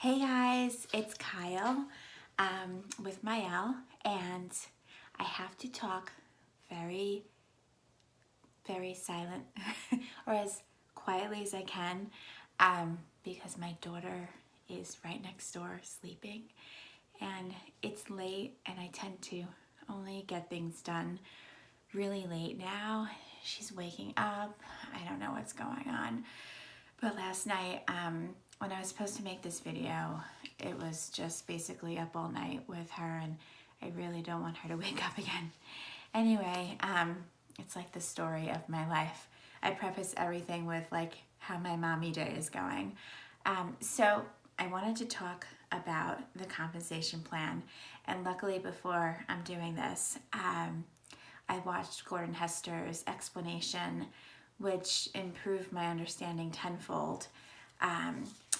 Hey guys, it's Kyle with Maëlle, and I have to talk very, very silent or as quietly as I can because my daughter is right next door sleeping and it's late and I tend to only get things done really late now. She's waking up. I don't know what's going on. But last night, when I was supposed to make this video, it was just basically up all night with her, and I really don't want her to wake up again. Anyway, it's like the story of my life. I preface everything with like how my mommy day is going. So I wanted to talk about the compensation plan, and luckily before I'm doing this, I watched Gordon Hester's explanation, which improved my understanding tenfold.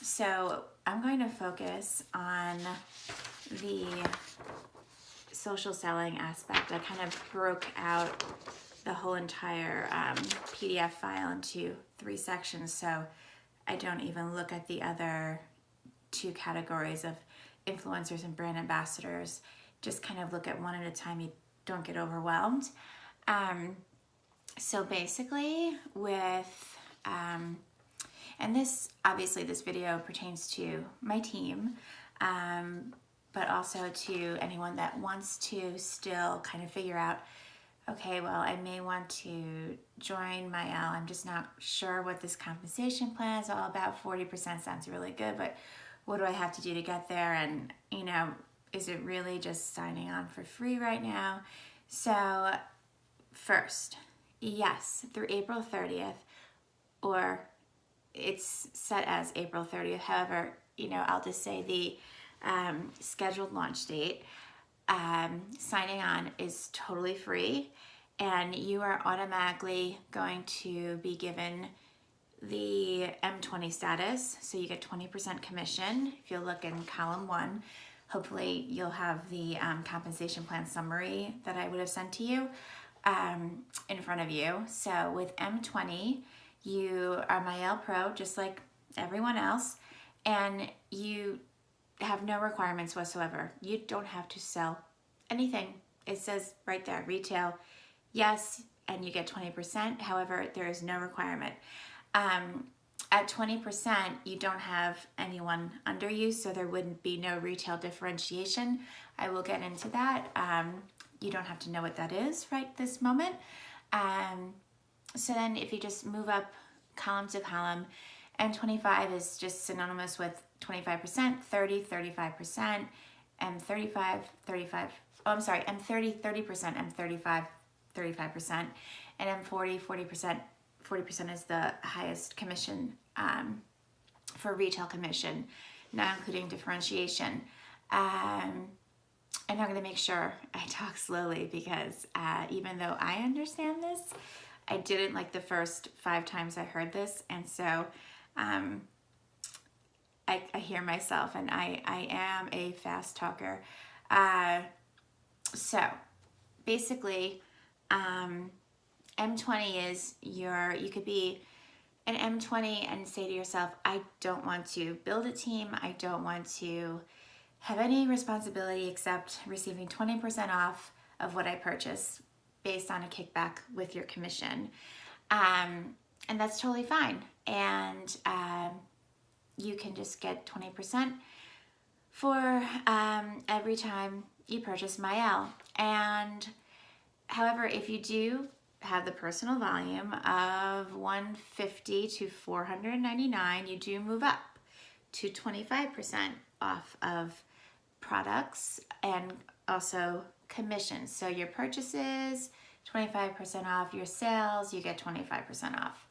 So I'm going to focus on the social selling aspect. I kind of broke out the whole entire PDF file into 3 sections, so I don't even look at the other 2 categories of influencers and brand ambassadors. Just kind of look at one at a time. You don't get overwhelmed. So basically with, and this, obviously this video pertains to my team, but also to anyone that wants to still kind of figure out, okay, well, I may want to join Maëlle. I'm just not sure what this compensation plan is all about. 40% sounds really good, but what do I have to do to get there? And, you know, is it really just signing on for free right now? So first, yes, through April 30th, or it's set as April 30th. However, you know, I'll just say the scheduled launch date. Signing on is totally free, and you are automatically going to be given the M20 status, so you get 20% commission. If you look in column 1, hopefully you'll have the compensation plan summary that I would have sent to you in front of you. So with M20, you are Maëlle Pro, just like everyone else, and you have no requirements whatsoever. You don't have to sell anything. It says right there, retail, yes, and you get 20%. However, there is no requirement. At 20%, you don't have anyone under you, so there wouldn't be no retail differentiation. I will get into that. You don't have to know what that is right this moment. So then if you just move up column to column, M25 is just synonymous with 25%, 30, 35%, M35, 35, oh, I'm sorry, M30, 30%, M35, 35%, and M40, 40%. 40% is the highest commission for retail commission, not including differentiation. And I'm going to make sure I talk slowly because even though I understand this, I didn't like the first 5 times I heard this, and so I hear myself, and I am a fast talker. So basically, M20 is you could be an M20 and say to yourself, I don't want to build a team. I don't want to have any responsibility except receiving 20% off of what I purchase based on a kickback with your commission. And that's totally fine. And you can just get 20% for every time you purchase Maëlle. And however, if you do have the personal volume of 150 to 499, you do move up to 25% off of products and also commissions. So your purchases, 25% off. Your sales, you get 25% off.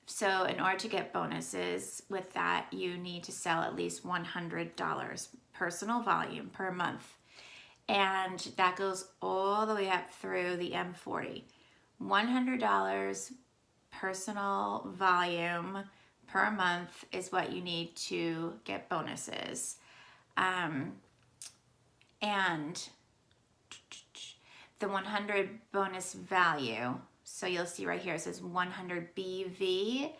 So in order to get bonuses with that, you need to sell at least $100 personal volume per month. And that goes all the way up through the M40. $100 personal volume per month is what you need to get bonuses. And the 100 bonus value, so you'll see right here, it says 100 BV.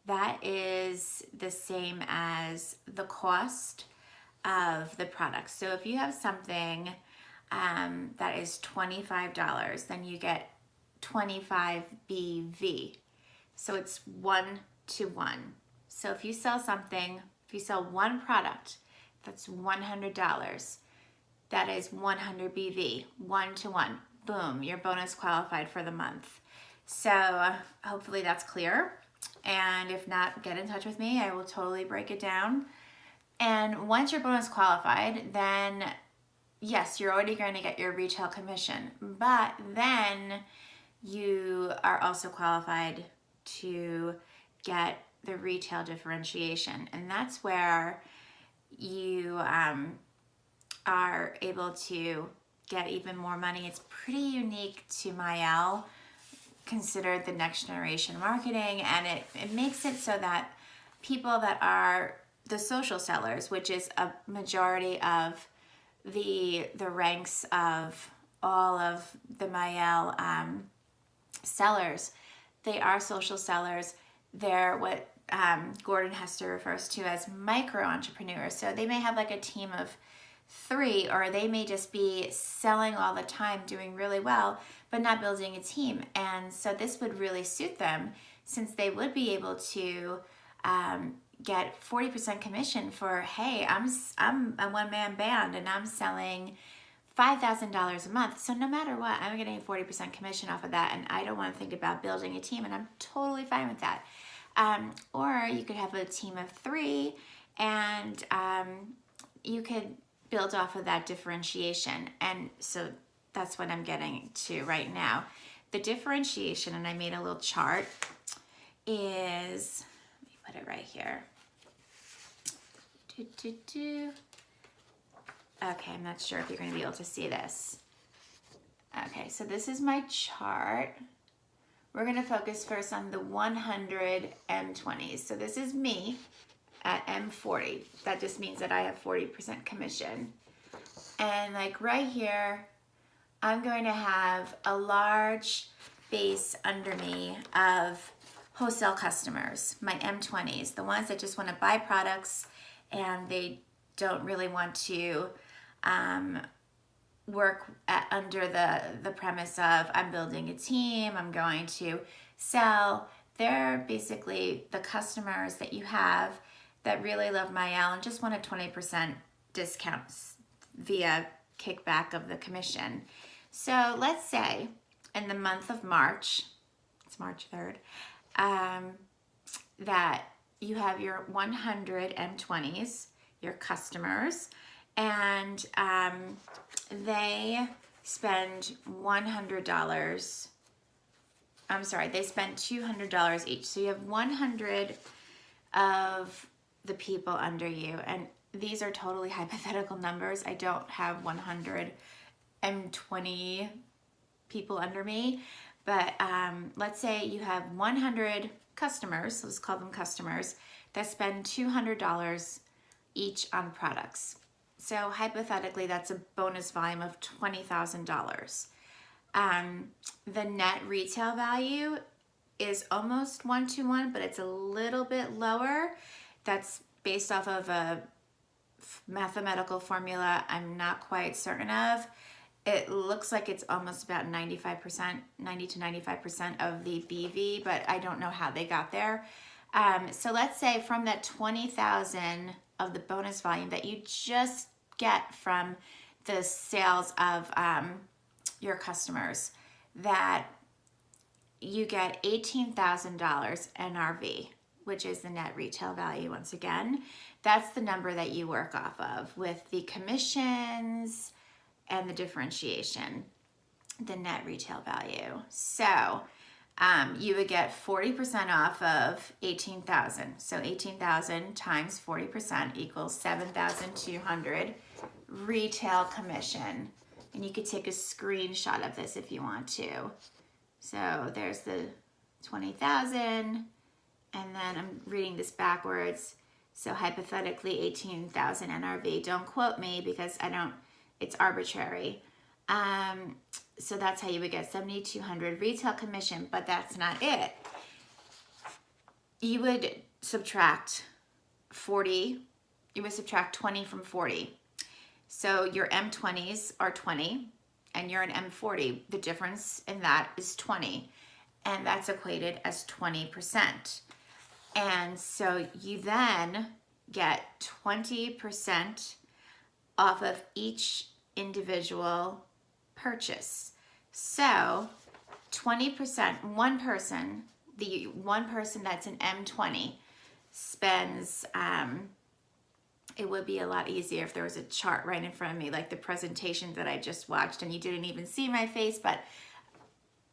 that is the same as the cost of the product. So if you have something that is $25, then you get 25 BV. So it's 1-to-1. So if you sell something, if you sell one product that's $100, that is 100 BV, 1-to-1. Boom, you're bonus qualified for the month. So hopefully that's clear. And if not, get in touch with me. I will totally break it down. And once you're bonus qualified, then yes, you're already going to get your retail commission, but then you are also qualified to get the retail differentiation. And that's where you are able to get even more money. It's pretty unique to Maëlle, considered the next generation marketing, and it makes it so that people that are the social sellers, which is a majority of the ranks of all of the Maëlle sellers, they are social sellers. They're what Gordon Hester refers to as micro entrepreneurs. So they may have like a team of 3, or they may just be selling all the time, doing really well, but not building a team. And so this would really suit them, since they would be able to get 40% commission for, hey, I'm a one-man band and I'm selling $5,000 a month. So no matter what, I'm getting 40% commission off of that, and I don't want to think about building a team, and I'm totally fine with that. Or you could have a team of 3, and you could build off of that differentiation. And so that's what I'm getting to right now. The differentiation, and I made a little chart, is, let me put it right here. Okay, I'm not sure if you're going to be able to see this. Okay, so this is my chart. We're going to focus first on the 100 M20s. So this is me at M40. That just means that I have 40% commission. And like right here, I'm going to have a large base under me of wholesale customers, my M20s, the ones that just want to buy products and they don't really want to work under the premise of I'm building a team, I'm going to sell. They're basically the customers that you have that really love Maëlle and just want a 20% discount via kickback of the commission. So let's say in the month of March, it's March 3rd, that you have your 100 M20s, your customers, and they spend $100. I'm sorry, they spend $200 each. So you have 100 of the people under you, and these are totally hypothetical numbers. I don't have 100 M20 people under me, but let's say you have 100 customers, let's call them customers, that spend $200 each on products. So hypothetically, that's a bonus volume of $20,000. The net retail value is almost 1-to-1, but it's a little bit lower. That's based off of a mathematical formula I'm not quite certain of. It looks like it's almost about 95%, 90 to 95% of the BV, but I don't know how they got there. So let's say from that 20,000 of the bonus volume that you just get from the sales of your customers, that you get $18,000 NRV, which is the net retail value once again. That's the number that you work off of with the commissions and the differentiation, the net retail value. So you would get 40% off of 18,000. So 18,000 times 40% equals 7,200 retail commission. And you could take a screenshot of this if you want to. So there's the 20,000, and then I'm reading this backwards. So hypothetically 18,000 NRV. Don't quote me because I don't, it's arbitrary. So that's how you would get 7,200 retail commission, but that's not it. You would subtract 40, you would subtract 20 from 40. So your M20s are 20 and you're an M40. The difference in that is 20, and that's equated as 20%. And so you then get 20% off of each individual purchase. So 20%, the one person that's an M20 spends, it would be a lot easier if there was a chart right in front of me, like the presentation that I just watched, and you didn't even see my face, but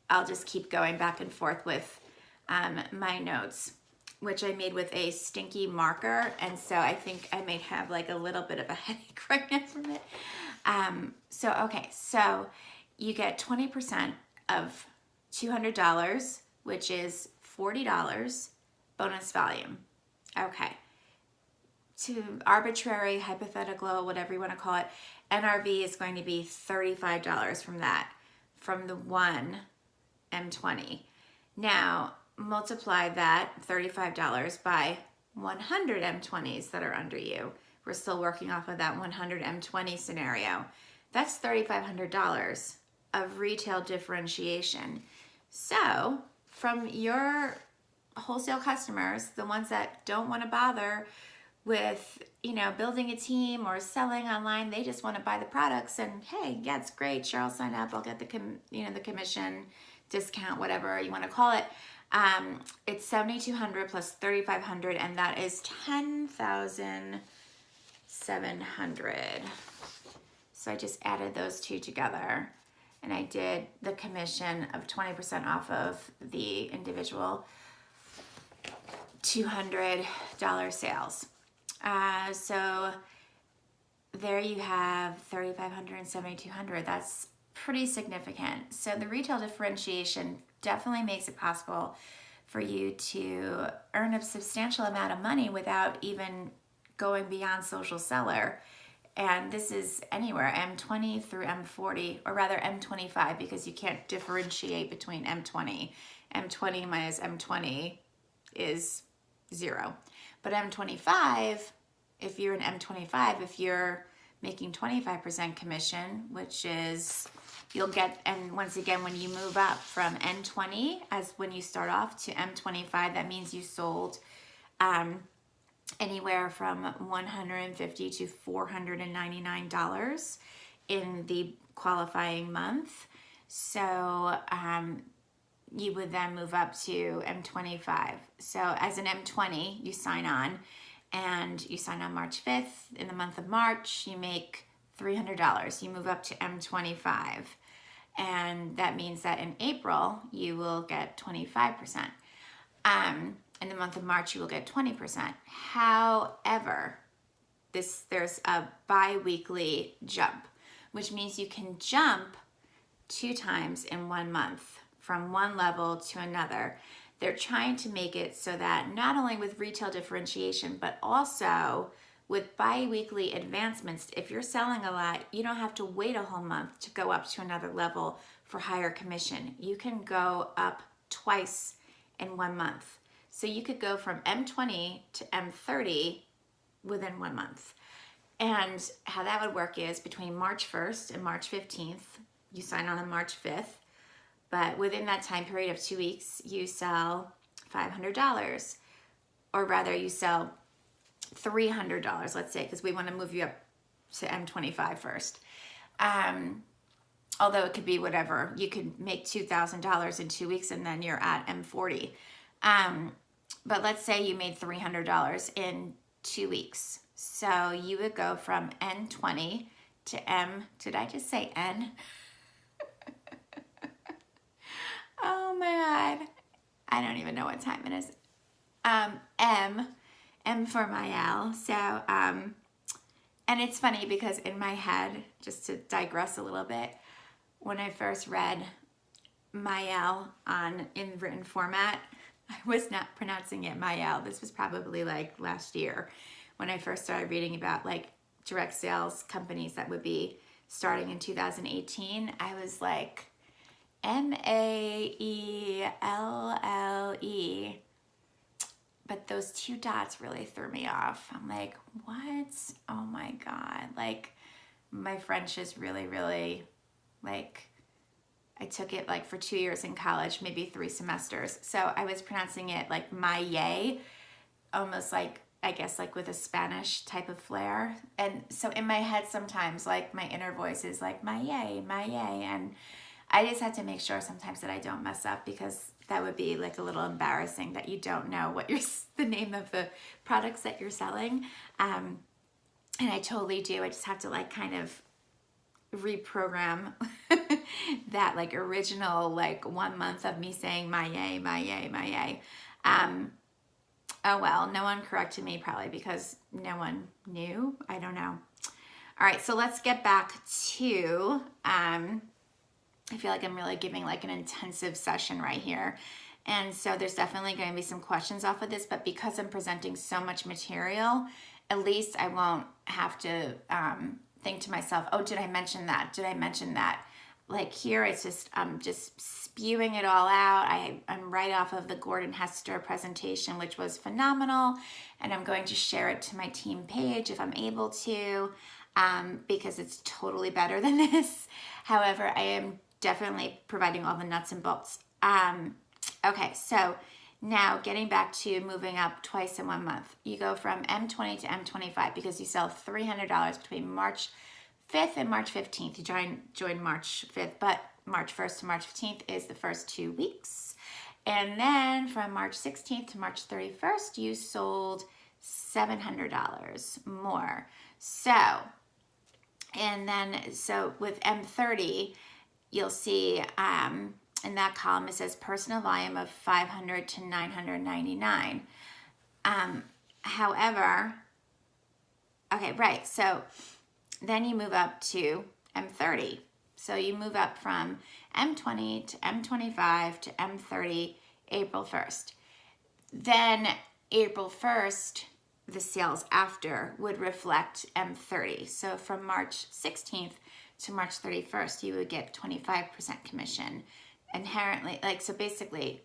I'll just keep going back and forth with my notes, which I made with a stinky marker, and so I think I may have like a little bit of a headache right now from it. So you get 20% of $200, which is $40 bonus volume. Okay. To arbitrary, hypothetical, whatever you want to call it, NRV is going to be $35 from that, from the one M20. Now, multiply that $35 by 100 M20s that are under you. We're still working off of that 100 M20 scenario. That's $3,500 of retail differentiation. So from your wholesale customers, the ones that don't want to bother with, building a team or selling online, they just want to buy the products and, hey, yeah, it's great. Cheryl, sign up. I'll get the commission, discount, whatever you want to call it. It's $7,200 plus $3,500, and that is $10,700. So I just added those two together, and I did the commission of 20% off of the individual $200 sales. So there you have $3,500 and $7,200. That's pretty significant. So the retail differentiation definitely makes it possible for you to earn a substantial amount of money without even going beyond social seller. And this is anywhere M20 through M40, or rather M25, because you can't differentiate between M20. M20 minus M20 is 0. But M25, if you're an M25, if you're making 25% commission, which is, you'll get, and once again, when you move up from N20, as when you start off, to M25, that means you sold anywhere from $150 to $499 in the qualifying month. So you would then move up to M25. So as an M20, you sign on, and you sign on March 5th. In the month of March, you make $300. You move up to M25. And that means that in April, you will get 25%. In the month of March, you will get 20%. However, there's a bi-weekly jump, which means you can jump 2 times in 1 month from one level to another. They're trying to make it so that not only with retail differentiation, but also with bi-weekly advancements, if you're selling a lot, you don't have to wait a whole month to go up to another level for higher commission. You can go up twice in 1 month. So you could go from M20 to M30 within 1 month. And how that would work is between March 1st and March 15th, you sign on March 5th, but within that time period of 2 weeks, you sell $500, or rather you sell $300, let's say, because we want to move you up to M25 first. Although it could be whatever. You could make $2,000 in 2 weeks and then you're at M40. But let's say you made $300 in 2 weeks. So you would go from N20 to M, did I just say N? Oh my God. I don't even know what time it is. M for Maëlle. So, and it's funny because in my head, just to digress a little bit, when I first read Maëlle in written format, I was not pronouncing it Maëlle. This was probably like last year when I first started reading about like direct sales companies that would be starting in 2018. I was like, Maelle. but those 2 dots really threw me off. I'm like, what? Oh my God. Like, my French is really, really, like, I took it like for 2 years in college, maybe 3 semesters. So I was pronouncing it like Maëlle, almost like, I guess, like with a Spanish type of flair. And so in my head sometimes, like, my inner voice is like, Maëlle, Maëlle. And I just had to make sure sometimes that I don't mess up, because that would be like a little embarrassing that you don't know what the name of the products that you're selling. And I totally do. I just have to like kind of reprogram that like original like 1 month of me saying Maëlle, Maëlle, Maëlle. Oh well, no one corrected me, probably because no one knew. I don't know. All right, so let's get back to, I feel like I'm really giving like an intensive session right here. And so there's definitely going to be some questions off of this, but because I'm presenting so much material, at least I won't have to think to myself, oh, did I mention that? Did I mention that? Like here, it's just, I'm just spewing it all out. I'm right off of the Gordon Hester presentation, which was phenomenal. And I'm going to share it to my team page if I'm able to, because it's totally better than this. However, I am definitely providing all the nuts and bolts. Okay, so now getting back to moving up twice in 1 month. You go from M20 to M25 because you sell $300 between March 5th and March 15th. You join March 5th, but March 1st to March 15th is the first 2 weeks. And then from March 16th to March 31st, you sold $700 more. So with M30, you'll see in that column, it says personal volume of 500 to 999. However, okay, right. So then you move up to M30. So you move up from M20 to M25 to M30 April 1st. Then April 1st, the sales after would reflect M30. So from March 16th to March 31st, you would get 25% commission. Inherently, like, so basically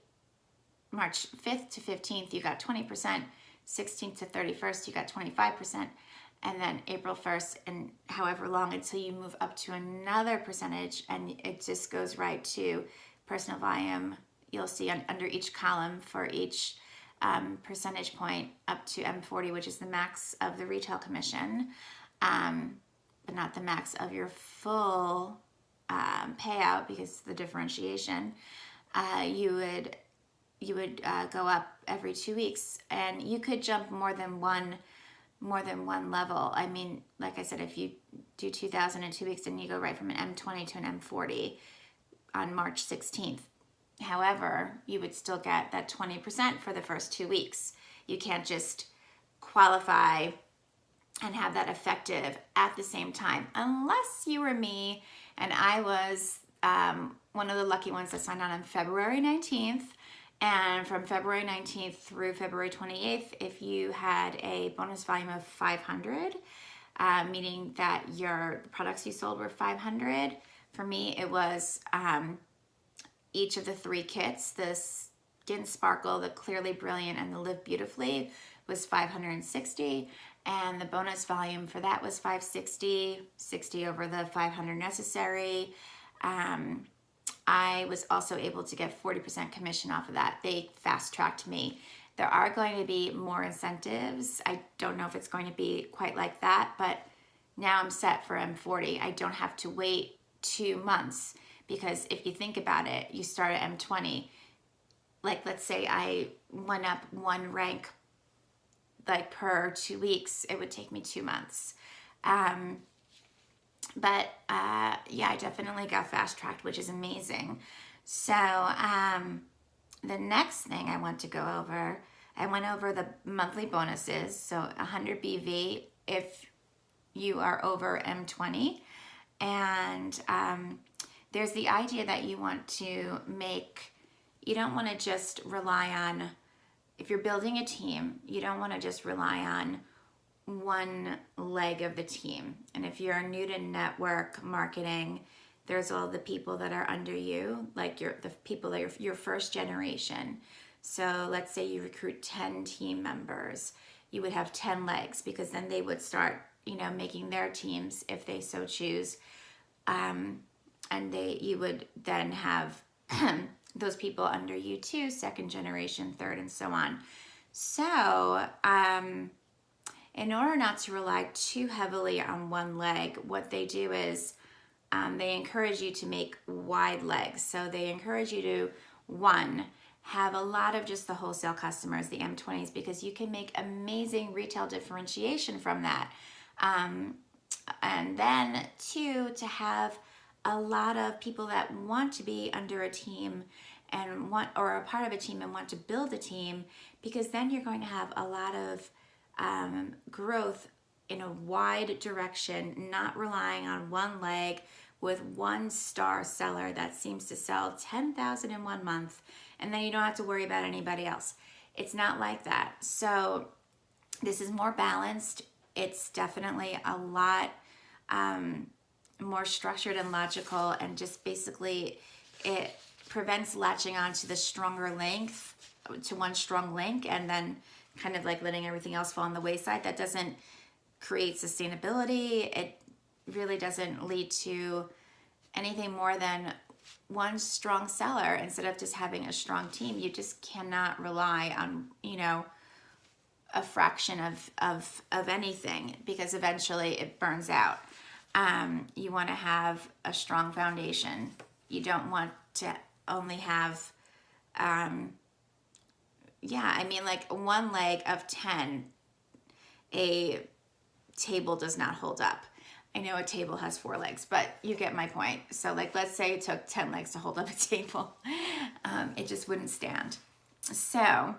March 5th to 15th, you got 20%, 16th to 31st, you got 25%, and then April 1st, and however long until you move up to another percentage, and it just goes right to personal volume. You'll see under each column for each percentage point up to M40, which is the max of the retail commission, but not the max of your full payout, because the differentiation, you would go up every 2 weeks, and you could jump more than one level. I mean, like I said, if you do 2,000 in 2 weeks, then you go right from an M20 to an M40 on March 16th. However, you would still get that 20% for the first 2 weeks. You can't just qualify and have that effective at the same time, unless you were me and I was one of the lucky ones that signed on February 19th. And from February 19th through February 28th, if you had a bonus volume of 500, meaning that your products you sold were 500, for me it was each of the 3 kits, the Skin Sparkle, the Clearly Brilliant, and the Live Beautifully was 560. And the bonus volume for that was 560, 60 over the 500 necessary. I was also able to get 40% commission off of that. They fast-tracked me. There are going to be more incentives. I don't know if it's going to be quite like that, but now I'm set for M40. I don't have to wait 2 months, because if you think about it, you start at M20. Like, let's say I went up 1 rank like per 2 weeks, it would take me 2 months. But yeah, I definitely got fast-tracked, which is amazing. So the next thing I want to go over, I went over the monthly bonuses. So 100 BV if you are over M20. And there's the idea that you want to make, you don't want to just rely on, if you're building a team, you don't want to just rely on one leg of the team. And if you're new to network marketing, there's all the people that are under you, like the people that are your first generation. So let's say you recruit 10 team members, you would have 10 legs, because then they would start, making their teams if they so choose. And you would then have those people under you too, second generation, third, and so on. So in order not to rely too heavily on one leg, what they do is they encourage you to make wide legs. So they encourage you to, one, have a lot of just the wholesale customers, the M20s, because you can make amazing retail differentiation from that. And then two, to have a lot of people that want to be under a team and or a part of a team and want to build a team, because then you're going to have a lot of growth in a wide direction, not relying on one leg with one star seller that seems to sell 10,000 in 1 month, and then you don't have to worry about anybody else. It's not like that. So this is more balanced. It's definitely a lot more structured and logical, and just basically it prevents latching on to the stronger link, to one strong link, and then kind of like letting everything else fall on the wayside. That doesn't create sustainability. It really doesn't lead to anything more than one strong seller instead of just having a strong team. You just cannot rely on, a fraction of anything, because eventually it burns out. You want to have a strong foundation. You don't want to only have, like one leg of 10, a table does not hold up. I know a table has 4 legs, but you get my point. So like, let's say it took 10 legs to hold up a table. It just wouldn't stand. So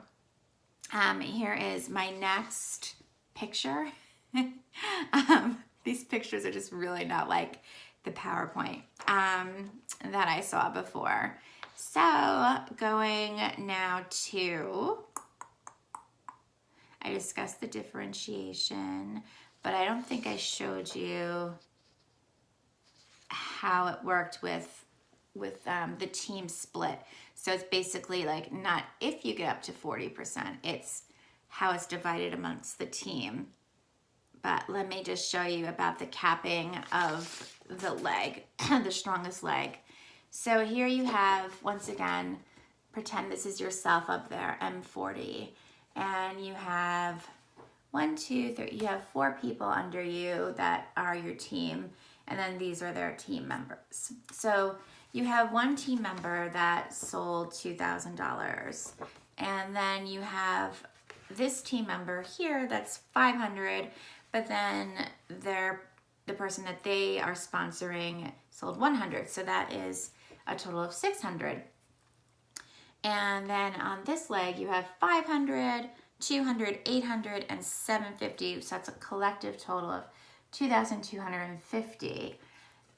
here is my next picture. These pictures are just really not like the PowerPoint that I saw before. So going now to, I discussed the differentiation, but I don't think I showed you how it worked with the team split. So it's basically like not if you get up to 40%, it's how it's divided amongst the team. But let me just show you about the capping of the leg, the strongest leg. So here you have, once again, pretend this is yourself up there, M40, and you have 1, 2, 3, you have 4 people under you that are your team, and then these are their team members. So you have one team member that sold $2,000, and then you have this team member here that's $500, but then the person that they are sponsoring sold $100, so that is a total of $600. And then on this leg you have $500, $200, $800, and $750, so that's a collective total of $2,250.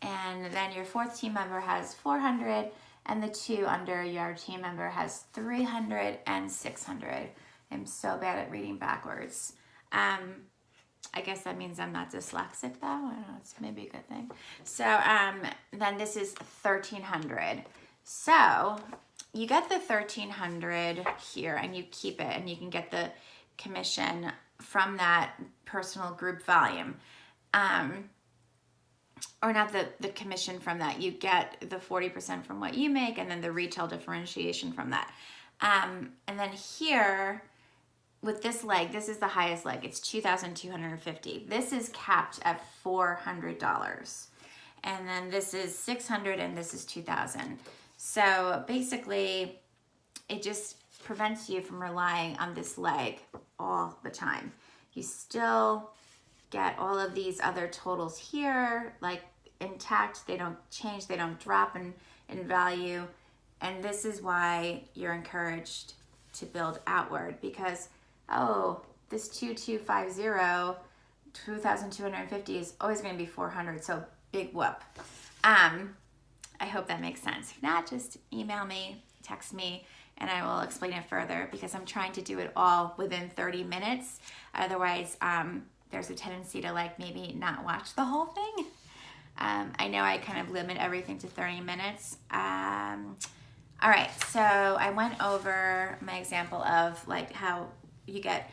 And then your 4th team member has $400, and the 2 under your team member has $300 and $600. I'm so bad at reading backwards. I guess that means I'm not dyslexic though. I don't know, it's maybe a good thing. So then this is $1,300. So you get the $1,300 here and you keep it, and you can get the commission from that personal group volume. Or not the commission from that. You get the 40% from what you make, and then the retail differentiation from that. And then here, with this leg, this is the highest leg. It's $2,250. This is capped at $400. And then this is $600, and this is $2,000. So basically, it just prevents you from relying on this leg all the time. You still get all of these other totals here, like intact. They don't change, they don't drop in value. And this is why you're encouraged to build outward, because this 2250, 2,250 is always going to be 400, so big whoop. I hope that makes sense. If not, just email me, text me, and I will explain it further, because I'm trying to do it all within 30 minutes. Otherwise, there's a tendency to like maybe not watch the whole thing. I know I kind of limit everything to 30 minutes. All right, so I went over my example of like how you get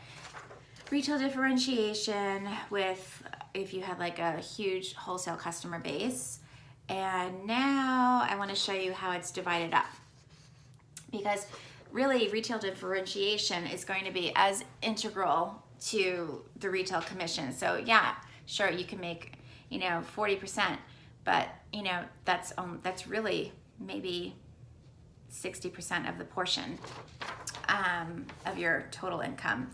retail differentiation with if you had like a huge wholesale customer base. And now I want to show you how it's divided up, because really retail differentiation is going to be as integral to the retail commission. So yeah, sure, you can make 40%, but that's really maybe 60% of the portion of your total income.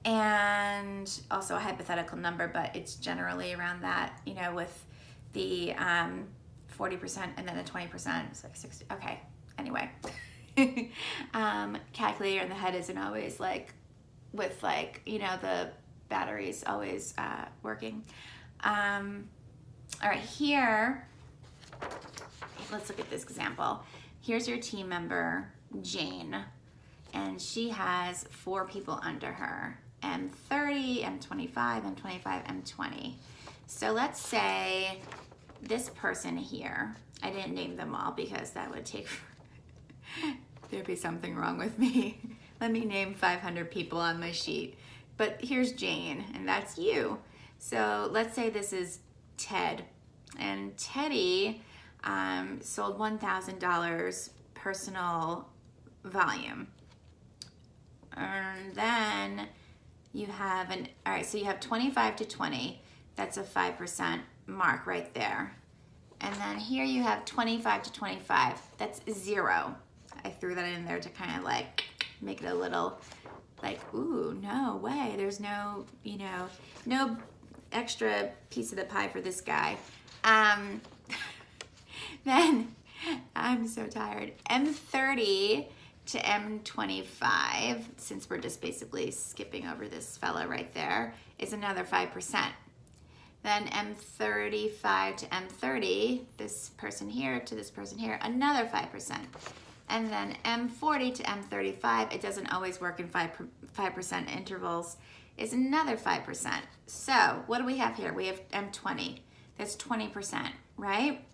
And also a hypothetical number, but it's generally around that, with the 40% and then the 20%, it's like 60. Okay, anyway. Calculator in the head isn't always like with the batteries always working. All right, here, let's look at this example. Here's your team member, Jane, and she has 4 people under her, M30, M25, M25, M20. So let's say this person here, I didn't name them all because that would take, there'd be something wrong with me. Let me name 500 people on my sheet. But here's Jane, and that's you. So let's say this is Ted, and Teddy sold $1,000 personal volume. And then you have all right, so you have 25 to 20. That's a 5% mark right there. And then here you have 25 to 25. That's 0. I threw that in there to kind of like make it a little like, ooh, no way. There's no, no extra piece of the pie for this guy. Then, I'm so tired. M30 to M25, since we're just basically skipping over this fella right there, is another 5%. Then M35 to M30, this person here to this person here, another 5%. And then M40 to M35, it doesn't always work in 5% intervals, is another 5%. So what do we have here? We have M20, that's 20%, right?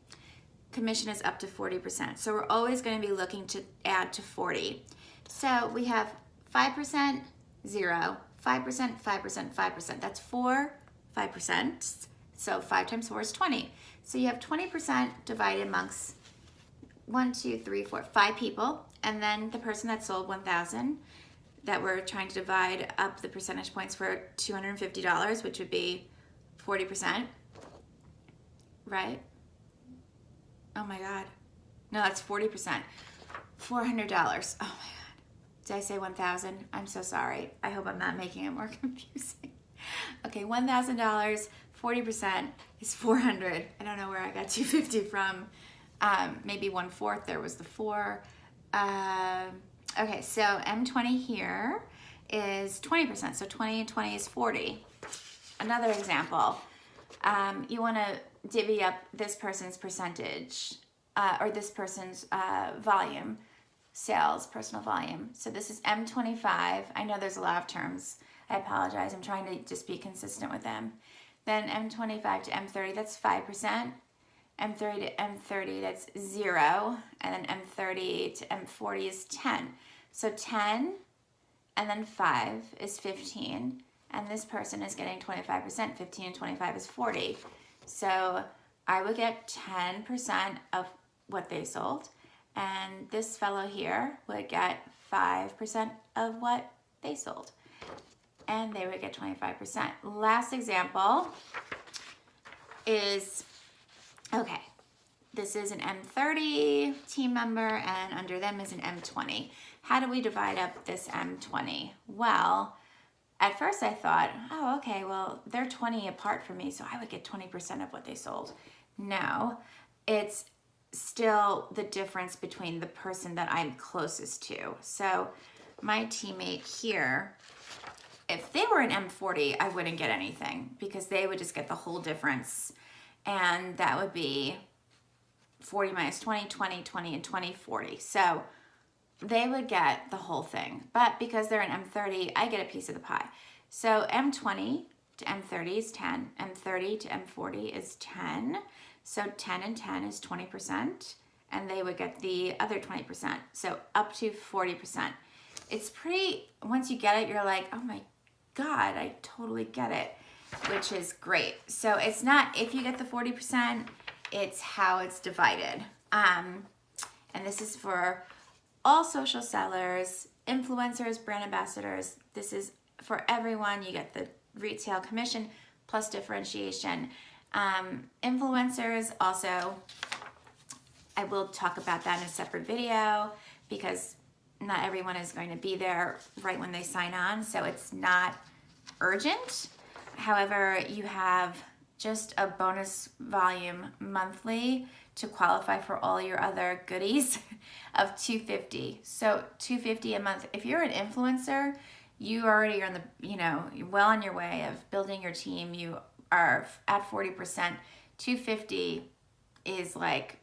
Commission is up to 40%. So we're always going to be looking to add to 40. So we have 5%, 0, 5%, 5%, 5%. That's 4 5%. So 5 times 4 is 20. So you have 20% divided amongst 5 people, and then the person that sold 1,000 that we're trying to divide up the percentage points for $250, which would be 40%, right? Oh my God. No, that's 40%. $400. Oh my God. Did I say 1,000? I'm so sorry. I hope I'm not making it more confusing. Okay, $1,000, 40% is 400. I don't know where I got 250 from. Maybe 1/4 there was the 4. Okay, so M20 here is 20%. So 20 and 20 is 40. Another example. You want to divvy up this person's percentage or this person's volume, sales, personal volume. So this is M25. I know there's a lot of terms. I apologize. I'm trying to just be consistent with them. Then M25 to M30, that's 5%. M30 to M30, that's 0. And then M30 to M40 is 10. So 10 and then 5 is 15. And this person is getting 25%. 15 and 25 is 40. So I would get 10% of what they sold. And this fellow here would get 5% of what they sold. And they would get 25%. Last example is, okay, this is an M30 team member, and under them is an M20. How do we divide up this M20? Well, at first I thought, oh, okay, well, they're 20 apart from me, so I would get 20% of what they sold. No, it's still the difference between the person that I'm closest to. So my teammate here, if they were an M40, I wouldn't get anything because they would just get the whole difference. And that would be 40 minus 20, 20, 20, and 20, 40. So they would get the whole thing. But because they're an M30, I get a piece of the pie. So M20 to M30 is 10. M30 to M40 is 10. So 10 and 10 is 20%. and they would get the other 20%. So up to 40%. It's pretty, once you get it, you're like, oh my God, I totally get it, which is great. So it's not if you get the 40%, it's how it's divided. And this is for all social sellers, influencers, brand ambassadors. This is for everyone. You get the retail commission plus differentiation. Influencers also, I will talk about that in a separate video because not everyone is going to be there right when they sign on, so it's not urgent. However, you have just a bonus volume monthly to qualify for all your other goodies of $250. So $250 a month. If you're an influencer, you already are in the, you're well on your way of building your team. You are at 40%. $250 is like,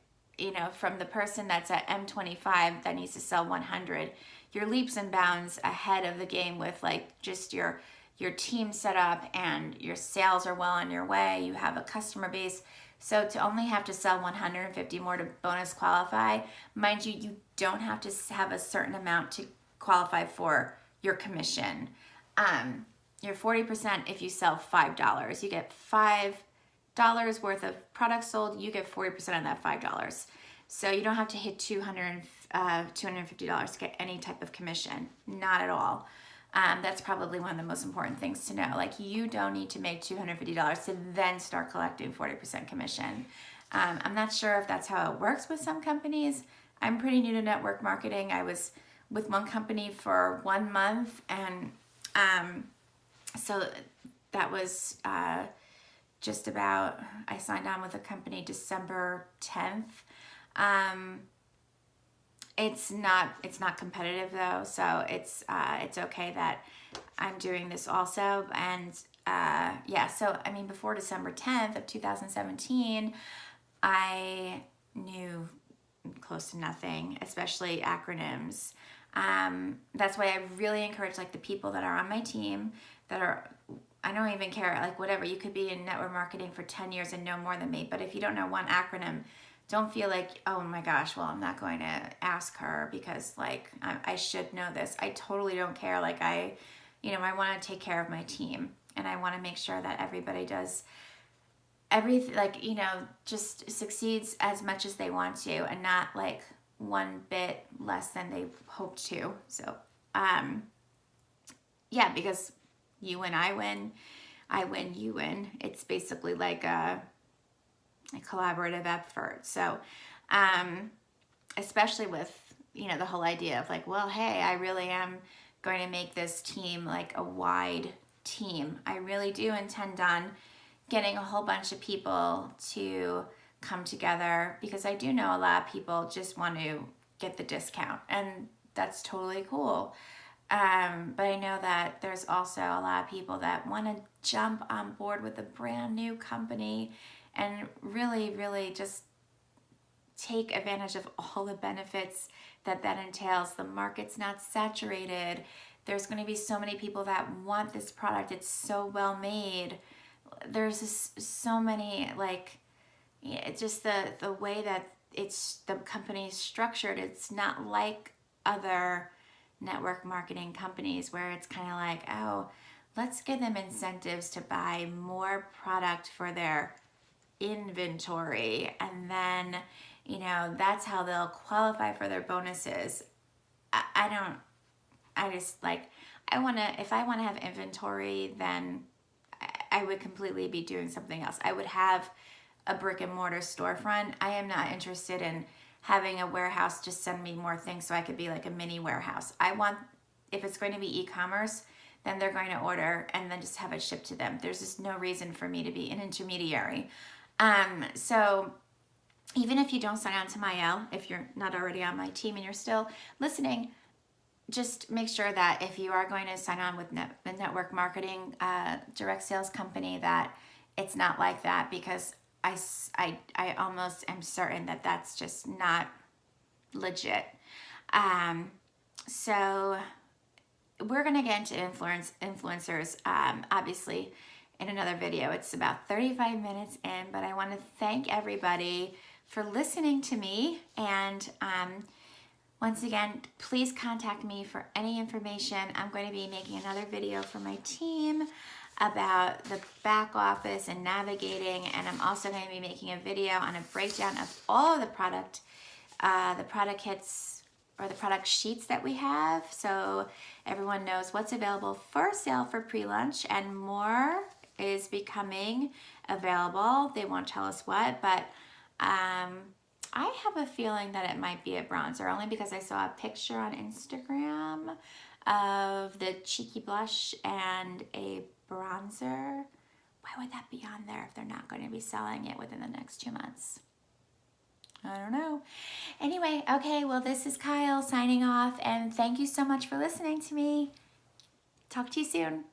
from the person that's at M25 that needs to sell 100, you're leaps and bounds ahead of the game with like just your team set up and your sales are well on your way. You have a customer base. So to only have to sell 150 more to bonus qualify, mind you, you don't have to have a certain amount to qualify for your commission. Your 40%, if you sell $5, you get $5 worth of products sold, you get 40% of that $5. So you don't have to hit $250 to get any type of commission, not at all. That's probably one of the most important things to know. Like, you don't need to make $250 to then start collecting 40% commission. I'm not sure if that's how it works with some companies. I'm pretty new to network marketing. I was with one company for 1 month, and so that was just about, I signed on with a company December 10th. It's not competitive though, so it's okay that I'm doing this also. And yeah, so I mean, before December 10th of 2017, I knew close to nothing, especially acronyms. That's why I really encourage like the people that are on my team that are, I don't even care, like whatever, you could be in network marketing for 10 years and know more than me, but if you don't know one acronym, don't feel like, oh my gosh, well, I'm not going to ask her because like I should know this. I totally don't care. Like I want to take care of my team, and I want to make sure that everybody does everything, like, just succeeds as much as they want to, and not like one bit less than they hoped to. So, yeah, because you win, I win, you win. It's basically like a collaborative effort. So, especially with, the whole idea of like, well, hey, I really am going to make this team like a wide team. I really do intend on getting a whole bunch of people to come together, because I do know a lot of people just want to get the discount, and that's totally cool. But I know that there's also a lot of people that want to jump on board with a brand new company and really, really just take advantage of all the benefits that entails. The market's not saturated. There's going to be so many people that want this product. It's so well made. There's just so many, like, it's just the way that the company is structured. It's not like other network marketing companies where it's kind of like, oh, let's give them incentives to buy more product for their inventory, and then that's how they'll qualify for their bonuses. If I want to have inventory, then I would completely be doing something else. I would have a brick and mortar storefront. I am not interested in having a warehouse just send me more things so I could be like a mini warehouse. If it's going to be e-commerce, then they're going to order and then just have it shipped to them. There's just no reason for me to be an intermediary. So even if you don't sign on to Maëlle, if you're not already on my team and you're still listening, just make sure that if you are going to sign on with the network marketing direct sales company, that it's not like that, because I almost am certain that that's just not legit. So we're going to get into influencers, obviously, in another video. It's about 35 minutes in, but I want to thank everybody for listening to me. And once again, please contact me for any information. I'm going to be making another video for my team about the back office and navigating, and I'm also going to be making a video on a breakdown of all of the product kits or the product sheets that we have, so everyone knows what's available for sale for pre-lunch, and more is becoming available. They won't tell us what, but I have a feeling that it might be a bronzer, only because I saw a picture on Instagram of the cheeky blush and a bronzer. Why would that be on there if they're not going to be selling it within the next 2 months? I don't know. Anyway, okay, well, this is Kyle signing off, and thank you so much for listening to me. Talk to you soon.